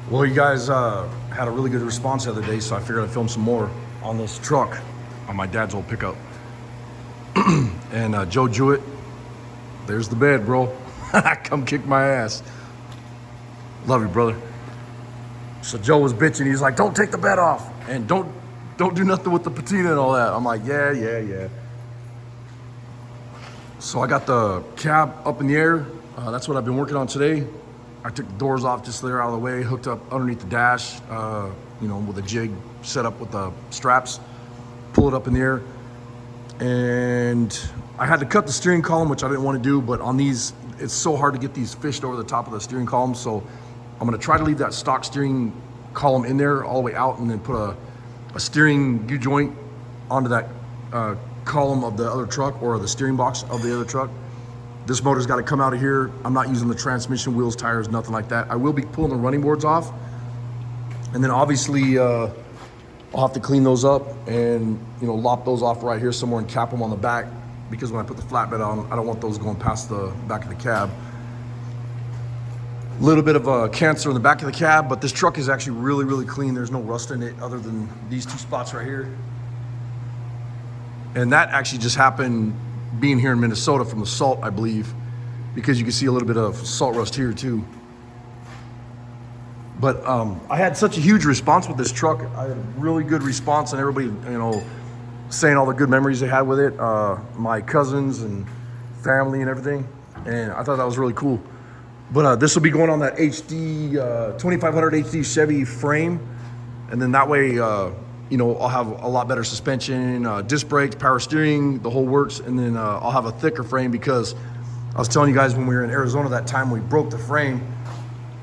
Well, you guys had a really good response the other day, so I figured I'd film some more on this truck on my dad's old pickup. And Joe Jewett, there's the bed, bro. Come kick my ass. Love you, brother. So Joe was bitching. He's like, don't take the bed off, and don't do nothing with the patina and all that. I'm like, yeah. So I got the cab up in the air. That's what I've been working on today. I took the doors off just there out of the way, hooked up underneath the dash, with a jig set up with the straps, pull it up in the air. And I had to cut the steering column, which I didn't want to do, but on these, it's so hard to get these fished over the top of the steering column. So I'm gonna try to leave that stock steering column in there all the way out, and then put a steering U-joint onto that column of the other truck, or the steering box of the other truck. This motor's got to come out of here. I'm not using the transmission, wheels, tires, nothing like that. I will be pulling the running boards off. And then obviously I'll have to clean those up and lop those off right here somewhere and cap them on the back, because when I put the flatbed on, I don't want those going past the back of the cab. A little bit of a cancer in the back of the cab, but this truck is actually really, really clean. There's no rust in it other than these two spots right here. And that actually just happened being here in Minnesota from the salt, I believe, because you can see a little bit of salt rust here too. But I had such a huge response with this truck. I had a really good response, and everybody, saying all the good memories they had with it. My cousins and family and everything. And I thought that was really cool. But this will be going on that HD 2500 HD Chevy frame. And then that way, I'll have a lot better suspension, disc brakes, power steering, the whole works. And then I'll have a thicker frame, because I was telling you guys when we were in Arizona that time, we broke the frame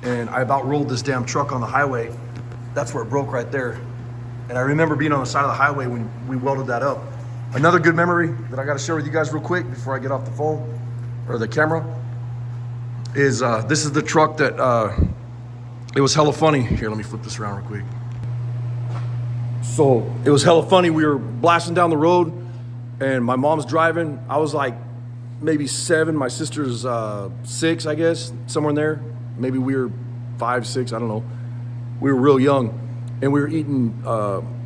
and I about rolled this damn truck on the highway. That's where it broke right there. And I remember being on the side of the highway when we welded that up. Another good memory that I got to share with you guys real quick before I get off the phone or the camera is this is the truck that it was hella funny. Here, let me flip this around real quick. So it was hella funny. We were blasting down the road and my mom's driving. I was like maybe 7, my sister's 6, I guess, somewhere in there. Maybe we were 5, 6, I don't know. We were real young, and we were eating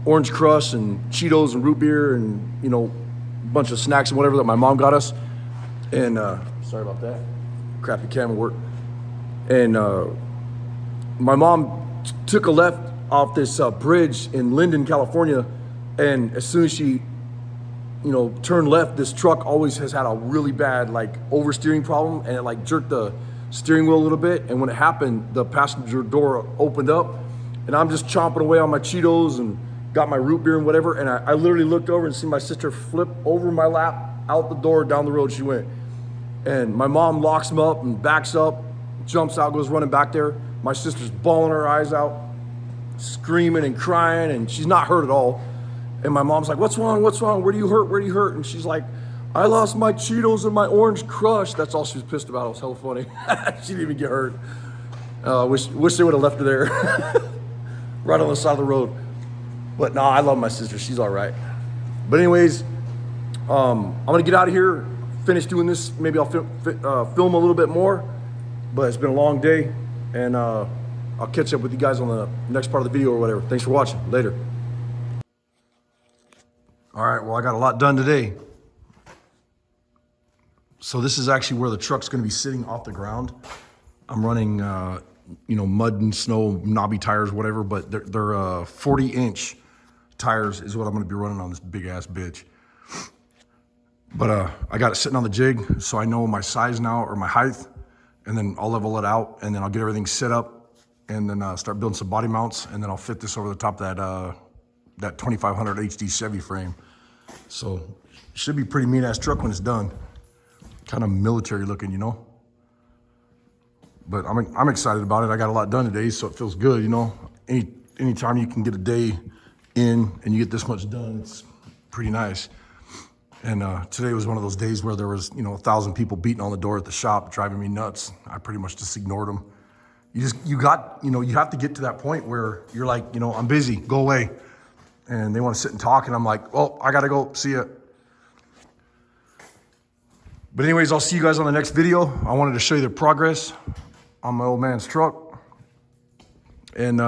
Orange Crush and Cheetos and root beer and a bunch of snacks and whatever that my mom got us. And sorry about that, crappy camera work. And my mom took a left off this bridge in Linden, California, and as soon as she turned left, this truck always has had a really bad oversteering problem, and it jerked the steering wheel a little bit. And when it happened, the passenger door opened up, and I'm just chomping away on my Cheetos and got my root beer and whatever, and I literally looked over and see my sister flip over my lap, out the door, down the road she went. And my mom locks him up and backs up, jumps out, goes running back there. My sister's bawling her eyes out, screaming and crying, and she's not hurt at all. And my mom's like, what's wrong, where do you hurt? And she's like, I lost my Cheetos and my Orange Crush. That's all she was pissed about. It was hella funny. She didn't even get hurt. Wish they would have left her there. Right on the side of the road. But no, I love my sister, she's all right. But anyways, I'm gonna get out of here, finish doing this. Maybe I'll film a little bit more, but it's been a long day, and I'll catch up with you guys on the next part of the video or whatever. Thanks for watching. Later. All right, well, I got a lot done today. So this is actually where the truck's gonna be sitting off the ground. I'm running, mud and snow, knobby tires, whatever, but they're 40-inch tires is what I'm gonna be running on this big ass bitch. But I got it sitting on the jig, so I know my size now, or my height, and then I'll level it out, and then I'll get everything set up, and then start building some body mounts, and then I'll fit this over the top of that 2500 HD Chevy frame. So it should be a pretty mean ass truck when it's done. Kind of military looking, But I'm excited about it. I got a lot done today, so it feels good, Anytime you can get a day in and you get this much done, it's pretty nice. And today was one of those days where there was, 1,000 people beating on the door at the shop, driving me nuts. I pretty much just ignored them. You have to get to that point where you're like, I'm busy, go away. And they want to sit and talk, and I'm like, well, I gotta go, see ya. But anyways, I'll see you guys on the next video. I wanted to show you the progress on my old man's truck. And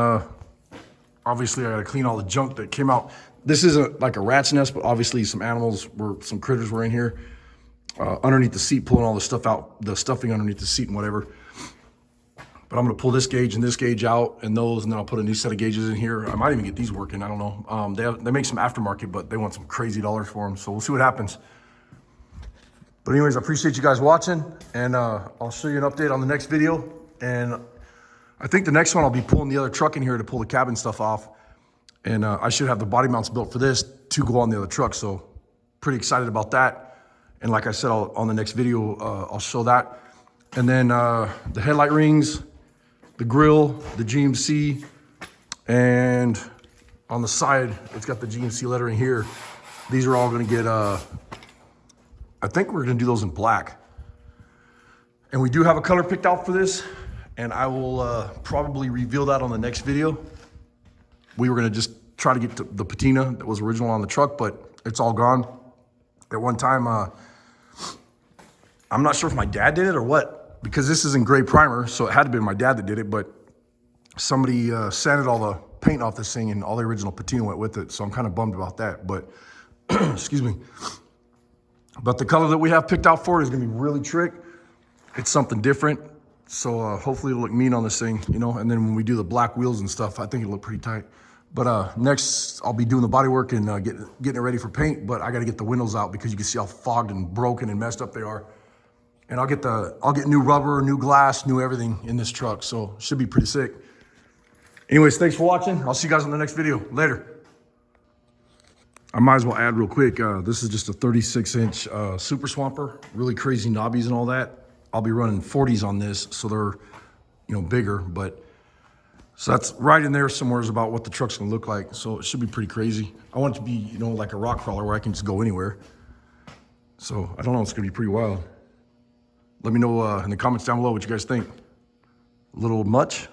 obviously I gotta clean all the junk that came out. This isn't like a rat's nest, but obviously some critters were in here. Underneath the seat, pulling all the stuff out, the stuffing underneath the seat and whatever. But I'm gonna pull this gauge and this gauge out and those, and then I'll put a new set of gauges in here. I might even get these working, I don't know. They make some aftermarket, but they want some crazy dollars for them. So we'll see what happens. But anyways, I appreciate you guys watching, and I'll show you an update on the next video. And I think the next one I'll be pulling the other truck in here to pull the cabin stuff off. And I should have the body mounts built for this to go on the other truck. So pretty excited about that. And like I said, on the next video, I'll show that. And then the headlight rings, the grill, the GMC, and on the side, it's got the GMC lettering here. These are all gonna get, I think we're gonna do those in black. And we do have a color picked out for this, and I will probably reveal that on the next video. We were gonna just try to get the patina that was original on the truck, but it's all gone. At one time, I'm not sure if my dad did it or what, because this is in gray primer, so it had to be my dad that did it, but somebody sanded all the paint off this thing and all the original patina went with it, so I'm kind of bummed about that, but excuse me. But the color that we have picked out for it is gonna be really trick. It's something different, so hopefully it'll look mean on this thing, you know, and then when we do the black wheels and stuff, I think it'll look pretty tight. But next, I'll be doing the bodywork and getting it ready for paint, but I gotta get the windows out because you can see how fogged and broken and messed up they are. And I'll get new rubber, new glass, new everything in this truck. So it should be pretty sick. Anyways, thanks for watching. I'll see you guys in the next video. Later. I might as well add real quick. This is just a 36-inch Super Swamper, really crazy knobbies and all that. I'll be running 40s on this, so they're, you know, bigger. But so that's right in there somewhere is about what the truck's gonna look like. So it should be pretty crazy. I want it to be, you know, like a rock crawler where I can just go anywhere. So I don't know. It's gonna be pretty wild. Let me know in the comments down below what you guys think. A little much?